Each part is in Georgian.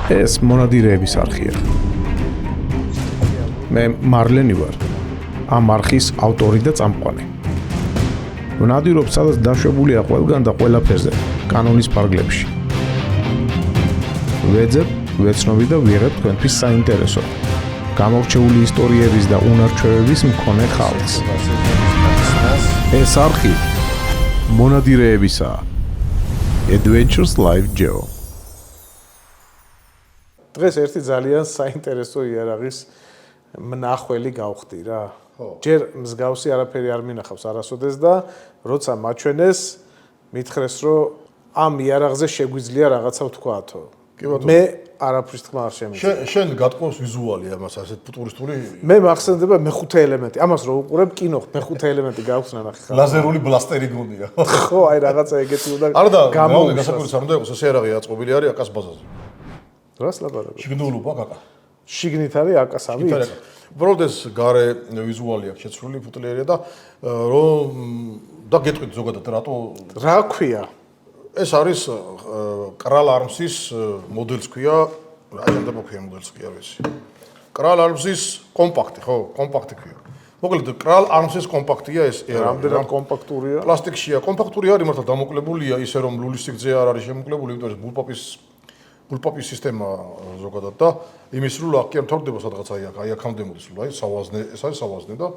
ეს მონადირეების არხია. მე მარლენი ვარ. ამ არხის ავტორი და წამყვანი. ვნადირობ, სადაც დაშვებულია ყველგან და ყველაფერზე, კანონის ფარგლებში. ვეძებ, ვეცნობი და ვიღებ თქვენთვის საინტერესო, გამორჩეული ისტორიების და უნარჩვევების მქონე ხალხს. ეს არხი მონადირეებისაა. Adventures Live Geo. დღეს ერთი ძალიან საინტერესო იარაღის მნახველი გავხდი რა. ჯერ მსგავსი არაფერი არ მინახავს არასოდეს და როცა მაჩვენეს მითხრეს რომ ამ იარაღზე შეგვიძლია რაღაცა ვთქვათო. მე არაფრის თქმა არ შემიძლია. შენ გატყობს ვიზუალი ამას ასეთ ფუტურისტული. მე მახსენდება მეხუთე ელემენტი. ამას რო უყურებ კინო მეხუთე ელემენტი გაქვს ნახე ხა. ლაზერული ბლასტერი გონია. ხო, აი რაღაცა ეგეთი უნდა გამოვიდა. გასაკვირს არ უნდა იყოს ეს იარაღი აწყობილი არის აკას ბაზაზე. რას ლაპარაკობ? შიგნულობა კაკა. შიგნით არის აკასავით. უბრალოდ ეს გარე ვიზუალი აქვს შეცვლილი ფუტლიერია და რომ და გეტყვით ზოგადად რატო რა ქვია? ეს არის კრალ arms-ის მოდელს ქვია, რა უნდა მოქვია მოდელს კი არ ვიცი. კრალ arms-ის კომპაქტი, ხო, კომპაქტი ქვია. მოკლედ კრალ arms-ის კომპაქტია ეს. რამდენად კომპაქტურია? პლასტიკშია, კომპაქტური არის, მართლა დამოკლებულია, ისე რომ ლულის სიგრძე არ არის შემოკლებული, იმიტომ რომ ბულპაპის სისტემა ზოგადად და იმის სულ აქ კი არ მთავრდება სადღაც აი აქამდე მოდის სულ, აი სავაზნე, ეს არის სავაზნე და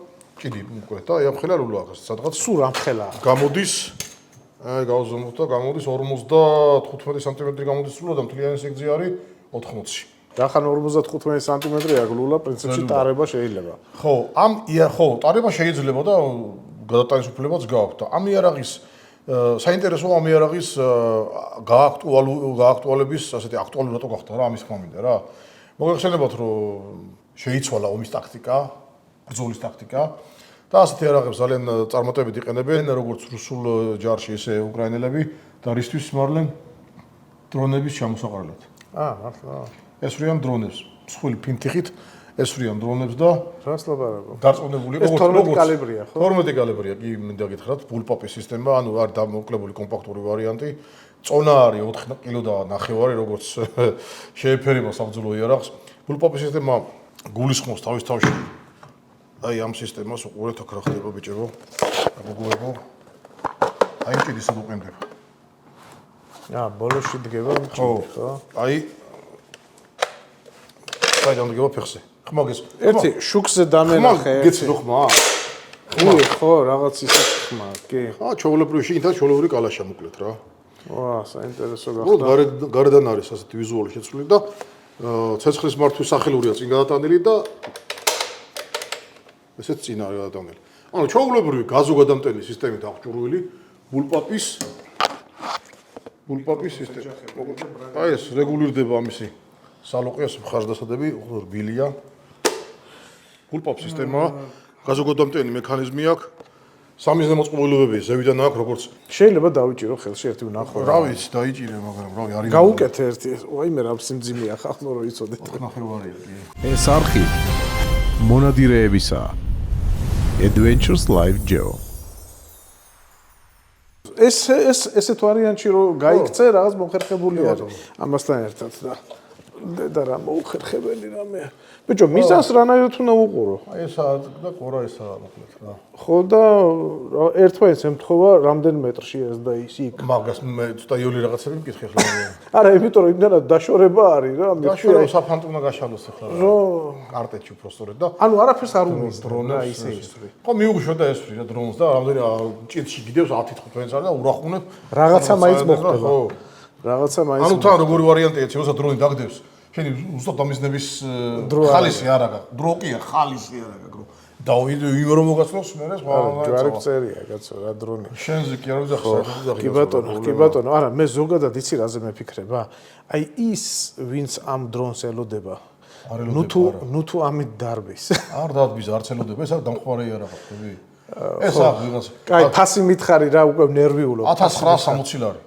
კიდი მოკლედ და აი ამხელა ლულა აქ სადღაც სულ ამხელა. გამოდის აი გავზომოთ და გამოდის 55 სანტიმეტრი გამოდის სულ და მთლიანი სიგრძე არის 80-ში. რახან 55 სანტიმეტრია გლულა, პრინციპში ტარება შეიძლება. ხო, ხო, ტარება შეიძლება და გადატანისუფლებაც გააქვთ და ამ იარაღის საინტერესოა ამ იარაღის გააქტუალების, ასეთი აქტუალური რატო გახდა რა, ამის ხმა მინდა რა. მოგეხსენებათ რომ შეიცვალა ომის ტაქტიკა, ბრძოლის ტაქტიკა და ასეთი იარაღებს ძალიან წარმატებით იყენებენ როგორც რუსულ ჯარში, ისე უკრაინელები და რისთვის მარლენ დრონების ჩამოსაყრელად. მართლა. ესვრიან დრონებს, მსხვილი ფინთიხით ესვრიან დრონებს და რას ლაპარაკობ? დარწმუნებული ეს 12 კალიბრია, ხო? 12 კალიბრია, კი მინდა გითხრათ, ბულპაპის სისტემა, ანუ არის დამოკლებული კომპაქტური ვარიანტი. წონა არის 4 კილო და ნახევარი, როგორც შეეფერება საბრძოლო იარაღს. ბულპაპის სისტემა გულისხმობს თავის თავში. აი ამ სისტემას უყურეთ აქ რა ხდება ბიჭებო. გოგოებო. აი ჭიდი სად უყენდება. ბოლოში დგება ჭიდი, ხო? აი საიდან დგება ფეხზე. ხმაგეს. ერთი შუქზე დამენახე. გეცი რო ხმა? ხო, რაღაც ისე ხმა, კი. ჩაოლებრივი შიგნითა ჩაოლებრივი კალაშა მოკლედ რა. საინტერესო გახდა. გარედან არის ასეთი ვიზუალი შეცვლილი და ცეცხლის მართვის სახელურია წინ გადატანილი და ესეც წინ არის გადატანილი. ანუ ჩაოლებრივი გაზოგადამტენი სისტემით აღჭურვილი ბულპაპის სისტემა. აი ეს რეგულირდება ამისი სალოყიას მხარდასადები, რბილია. ბულპაპ სისტემა, გაზოგადამტენი მექანიზმი აქვს. სამიზნე მოწყობილობები ზევიდან აქვს, როგორც შეიძლება დავიჭირო ხელში ერთი ვნახო. რა ვიცი, დაიჭირე, მაგრამ რავი, არის. გაუკეთე ერთი. ვაიმე რა სიმძიმეა ხალხო რომ იცოდეთ. ნახევარია კი. ეს არხი მონადირეებისაა. Adventures Live Geo. ესეთ ვარიანტში რომ გაიქცე რაღაც მოხერხებული არის. ამასთან ერთად და რა მოუხერხებელი რამე. ბიჭო, მიზანს რანაირად უნდა უყურო? აი ესა და ყურა ესა მოკლედ რა. ხო და ერთმანეთს ემთხოვა რამდენ მეტრში ეს და ის იქ. მაგას მე ცოტა იოლი რაღაცები მკითხე ხლა. არა, იმიტომ რომ იმდანაც დაშორება არის რა. დაშორება საფანტო უნდა გაშალოს ახლა რა. კარტეჩი უბრალოდ და ანუ არაფერს არ უნდა დრონებს ისე ისე. ხო მიუღიშო და ესვრი რა დრონს და რამდენი ჭირში გიდევს 10-15 წელი და ურახუნებ რაღაცა მაინც მოხდება. რაღაცა მაინც. ანუ თან როგორი ვარიანტია, ცოტა დრონი დაგდევს. შენი უბრალოდ ამიზნების ხალისი არ აქვს. დრო კია, ხალისი არ აქვს. დავიდე იმ რომ მოგაცნობს მე რა ჯვარი წერია კაცო რა დრონი. შენზე კი არ ვიძახე. კი ბატონო, არა, მე ზოგადად იცი რაზე მეფიქრება. აი ის ვინც ამ დრონს ელოდება. ნუ თუ ამით დარბის. არ დარბის, არც ელოდება, ეს არის დამხმარე იარაღი, ხვდები? ეს არის ვიღაც. კაი, ფასი მითხარი რა, უკვე ნერვიულობ. 1960 ლარი.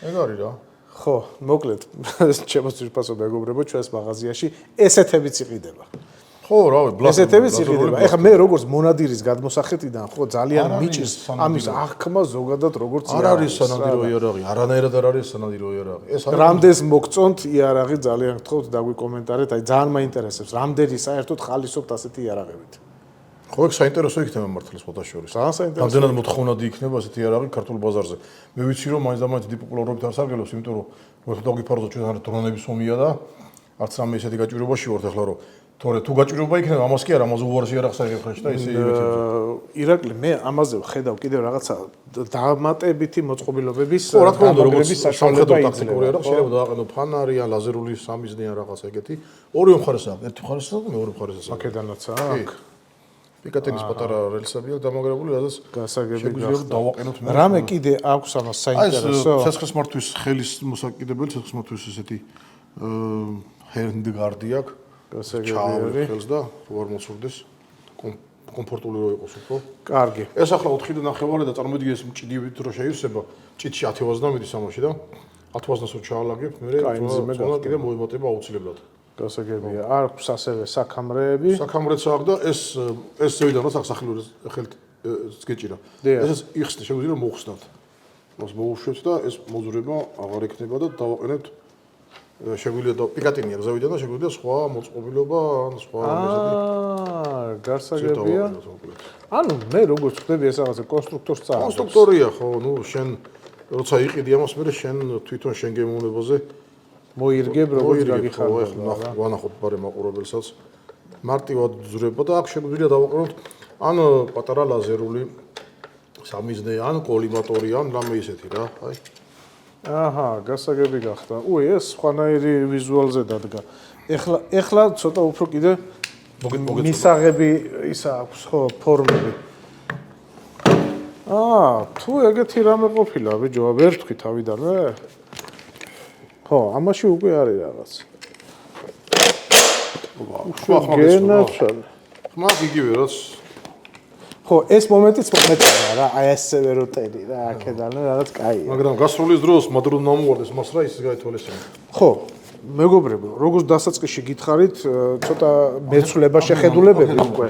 ეგ არის რა. ხო, მოკლედ, ჩემს ძირფასო მეგობრებო, ჩვენს მაღაზიაში ესეთებიც იყიდება. ხო, რავი, ბლაზური. ესეთებიც იყიდება. ეხლა მე როგორც მონადირის გადმოსახეთიდან ხო ძალიან მიჭირს ამის აღქმა ზოგადად როგორც არ არის სანადირო იარაღი, არანაირად არ არის სანადირო იარაღი. ეს რამდენს მოგწონთ იარაღი ძალიან გთხოვთ დაგვიკომენტარეთ, აი ძალიან მაინტერესებს, რამდენი საერთოდ ხალისობთ ასეთი იარაღებით. ხო, ეგ საინტერესო იქნება მართლა სხვათა შორის. ძალიან საინტერესო. რამდენად მოთხოვნადი იქნება ასეთი იარაღი ქართულ ბაზარზე. მე ვიცი რომ მაინც და მაინც დიდი პოპულარობით არ სარგებლობს, იმიტომ რომ მოთხოვ დაგიფაროთ ჩვენ დრონების ომია და არც რამე ისეთი გაჭირვებაში ვართ ახლა რომ თორე თუ გაჭირვება იქნება ამას კი არა, ამაზე უარეს იარაღს აიღებს და ისე ივეთებს. ირაკლი, მე ამაზე ვხედავ კიდევ რაღაცა დამატებითი მოწყობილობების რა თქმა უნდა, როგორც საშუალება ტაქტიკური იარაღი შეიძლება დააყენო ფანარი ან ლაზერული სამიზნე ან რაღაცა ეგეთი. ორივე მხარეს აქვს, ერთი მხარეს და მეორე მხარეს აქვს. აქედანაც აქვს. პიკატენის პატარა რელსები აქვს დამაგრებული, რადგან გასაგები შეგვიძლია დავაყენოთ მე. რამე კიდე აქვს ამას საინტერესო? აი, ცეცხლის მართვის ხელის მოსაკიდებელი, ცეცხლის მართვის ესეთი ჰენდგარდი აქვს. გასაგები ხელს და უარ მოცურდეს კომფორტული რო იყოს უფრო. კარგი. ეს ახლა 4.5 და წარმოიდგინე ეს მჭიდივით რო შეივსება, ჭიდში 10-70 მიდის ამაში და 1000-ს რო ჩაალაგებ, მე წონა კიდე მოემატება აუცილებლად. გასაგებია. აქვს ასევე საქამრეები. საქამრეც აქვს და ეს ზევიდანაც აქვს სახილური ხელთ გეჭირა. ესეც იხსნა, შეგვიძლია რომ მოხსნათ. მას მოუშვებთ და ეს მოძრება აღარ ექნება და დავაყენებთ შეგვიძლია და პიკატინია ზევიდან და შეგვიძლია სხვა მოწყობილობა ან სხვა მეზობლი. გასაგებია. ანუ მე როგორც ვხვდები ეს რაღაცა კონსტრუქტორს წააგებს. კონსტრუქტორია ხო, ნუ შენ როცა იყიდი ამას მე შენ თვითონ შენ გემოვნებაზე მოირგებ როგორც გაგიხარდა. ვანახოთ ბარე მაყურებელსაც. მარტივად ძრება და აქ შეგვიძლია დავაყენოთ ან პატარა ლაზერული სამიზნე ან კოლიმატორი ან რამე ისეთი რა, აი. აჰა, გასაგები გახდა. ეს სხვანაირი ვიზუალზე დადგა. ეხლა ცოტა უფრო კიდე მისაღები ისა აქვს ხო ფორმები. თუ ეგეთი რამე ყოფილა, ბიჭო, ვერ თქვი თავიდანვე? ხო, ამაში უკვე არის რაღაც. ხმა იგივე რაც ხო, ეს მომენტიც მომეწონა რა, აი ესე ვეროტელი რა, აქედან რაღაც კაია. მაგრამ გასროლის დროს მადრონ მომუვარდეს მას რა ის გაითვალისწინე. ხო, მეგობრებო, როგორც დასაწყისში გითხარით, ცოტა მეცვლება შეხედულებები უკვე.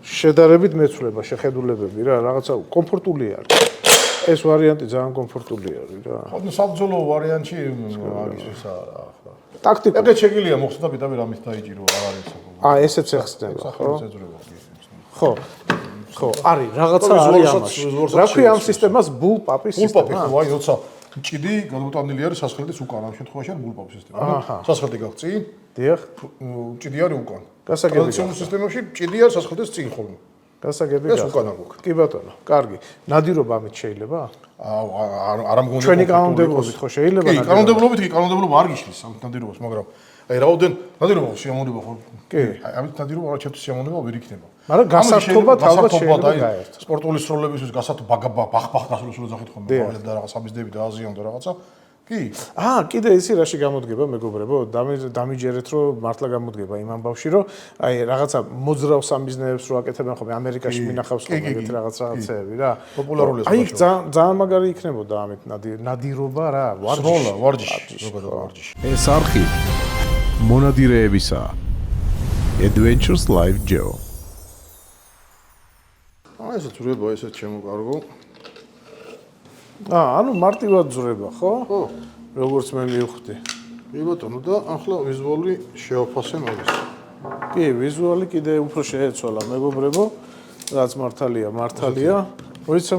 შედარებით მეცვლება შეხედულებები რა, რაღაცა კომფორტული არის. ეს ვარიანტი ძალიან კომფორტული არის რა. ხო, საბრძოლო ვარიანტში არის ისა რა ახლა. ტაქტიკა. ეგეც შეგიძლია მოხსნა პირდაპირ ამით დაიჭირო, არ არის საკუთარი. ესეც ეხსნება, ხო? ხო. ხო, არის, რაღაცა არის ამაში. რა ქვია ამ სისტემას ბულპაპის სისტემა? ბულპაპი, აი, როცა ჭიდი გადმოტანილი არის სასხელტის უკან, ამ შემთხვევაში არის ბულპაპის სისტემა. სასხელტი გაქვს წინ? დიახ. ჭიდი არის უკან. გასაგები. ტრადიციულ სისტემაში ჭიდი არის სასხელტის წინ ხოლმე. გასაგები. ეს უკან აქვს. კი ბატონო, კარგი. ნადირობა ამით შეიძლება? არ ამგონია. ჩვენი კანონმდებლობით ხო შეიძლება ნადირობა? კი, კანონმდებლობით კი, კანონმდებლობა არ გიშლის ამ ნადირობას, მაგრამ აი რაოდენ ნადირობა სიამოვნება ხო? კი. აი ამით ნადირობა რა ჩემთვის სიამოვნება ვერ იქნება. მაგრამ გასართობად ალბათ შეიძლება გაერთო. სპორტული სროლებისთვის გასართობ ბახ-ბახ გასროლს რო ძახით ხოლმე და რაღაც სამიზნეები და აზიონ და რაღაცა. კი. კიდე ისი რაში გამოდგება მეგობრებო, დამიჯერეთ რომ მართლა გამოდგება იმ ამბავში რომ აი რაღაცა მოძრავ სამიზნეებს რო აკეთებენ ხოლმე ამერიკაში მინახავს ხოლმე ეგეთ რაღაცეები რა. პოპულარულია. აი ძალიან მაგარი იქნებოდა ამით ნადირობა რა, ვარჯიში, ზოგადად ვარჯიში. ეს არხი მონადირეებისა Adventures Live Geo. ესე ძრება, ესე შემოკარგო. ანუ მარტივად ძრება, ხო? ხო. როგორც მე მივხვდი. კი ბატონო და ახლა ვიზუალი შევაფასე მაგას. კი, ვიზუალი კიდე უფრო შეეცვალა მეგობრებო, რაც მართალია. მოიცა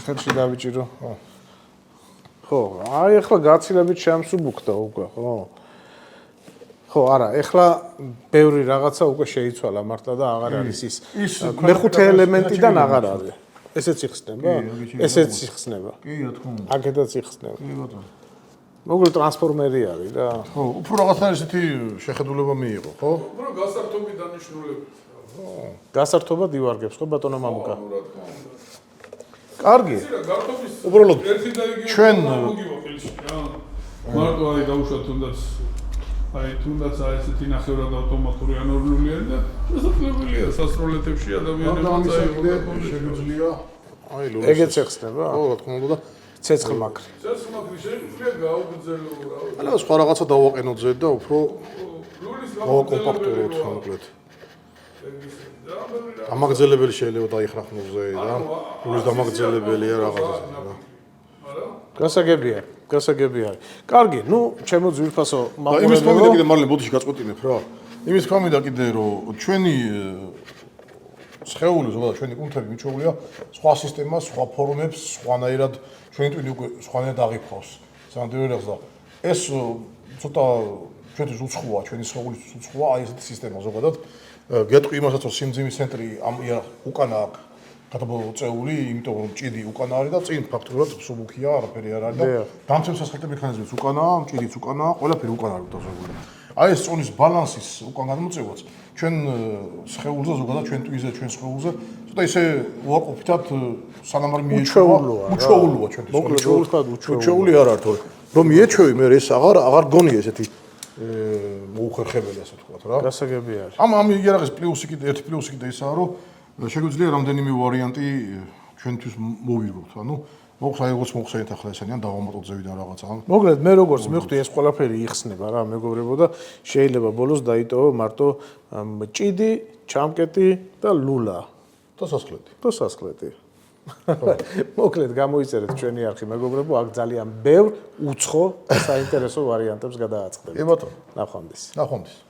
ხელში დავიჭირო. ხო, აი ახლა გაცილებით შემსუბუქდა უკვე, ხო? ხო, არა, ეხლა ბევრი რაღაცა უკვე შეიცვალა მართლა და აღარ არის ის მეხუთე ელემენტიდან აღარ არის. ესეც იხსნება? ესეც იხსნება. კი, რა თქმა უნდა. აქედაც იხსნება. კი, ბატონო. მოკლედ ტრანსფორმერი არის რა. ხო, უფრო რაღაცა ისეთი შეხედულება მიიღო, ხო? უფრო გასართობი დანიშნულებით. გასართობად ივარგებს, ხო, ბატონო მამუკა? კარგი. უბრალოდ ჩვენ მოგივა ხელში რა. მარტო აი დაუშვათ თუნდაც ესეთი ნახევრად ავტომატური ან ორლული არის და შესაძლებელია სასროლეთებში ადამიანებმა შეგვიძლია აი ლულს. ეგეც ეხსნება? ხო, რა თქმა უნდა და ცეცხლმაკრი. ცეცხლმაკრი შეგვიძლია გაუგრძელო რა. და სხვა რაღაცა დავაყენოთ ზედ და უფრო გავაკომპაქტუროთ მოკლედ. დამაგრძელებელი შეიძლება დაიხრახნოზე და გულის დამაგრძელებელია რაღაცა. გასაგებია. კარგი, ნუ ჩემო ძვირფასო იმის მაყურებელო. გამიდა კიდე მარლე ბოდიში გაწყვეტინებ რა. იმის გამიდა კიდე რომ ჩვენი სხეული ზოგადად ჩვენი კუნთები მიჩვეულია სხვა სისტემას, სხვა ფორმებს, სხვანაირად ჩვენი ტვინი უკვე სხვანაირად აღიქვავს. სამდივრებს და ეს ცოტა ჩვენთვის უცხოა, ჩვენი სხეულისთვის უცხოა აი ესეთი სისტემა ზოგადად. გეტყვი იმასაც რომ სიმძიმის ცენტრი ამ უკანა აქვს გადაბოლოწეული, იმიტომ რომ ჭიდი უკანა არის და წინ ფაქტობრივად მსუბუქია, არაფერი არ არის და დამცველი სასხელტი მექანიზმიც უკანაა, ჭიდიც უკანაა, ყველაფერი უკანა არის დაზოგული. აი ეს წონის ბალანსის უკან გადმოწევაც ჩვენ სხეულზე ზოგადად ჩვენ ტვიზე, ჩვენ სხეულზე ცოტა ისე უარყოფითად სანამ არ მიეჩვევა, უჩვეულოა ჩვენთვის. უჩვეული არ არის თორე რომ მიეჩვევი მე ეს აღარ გონია ესეთი მოუხერხებელი ასე ვთქვათ რა. გასაგებია. ამ იარაღის პლუსი კიდე ერთი პლუსი კიდე ისაა რომ შეგვიძლია რამდენიმე ვარიანტი ჩვენთვის მოვირგოთ. ანუ მოხს აი როგორც მოხსენეთ ახლა ესენი ან დავამატოთ ზევიდან რაღაცა. მოკლედ მე როგორც მივხვდი ეს ყველაფერი იხსნება რა მეგობრებო და შეიძლება ბოლოს დაიტოვო მარტო ჭიდი, ჩამკეტი და ლულა და სასხლეტი. მოკლედ გამოიწერეთ ჩვენი არხი მეგობრებო, აქ ძალიან ბევრ უცხო საინტერესო ვარიანტებს გადააწყდებით. კი ბატონო. ნახვამდის. ნახვამდის.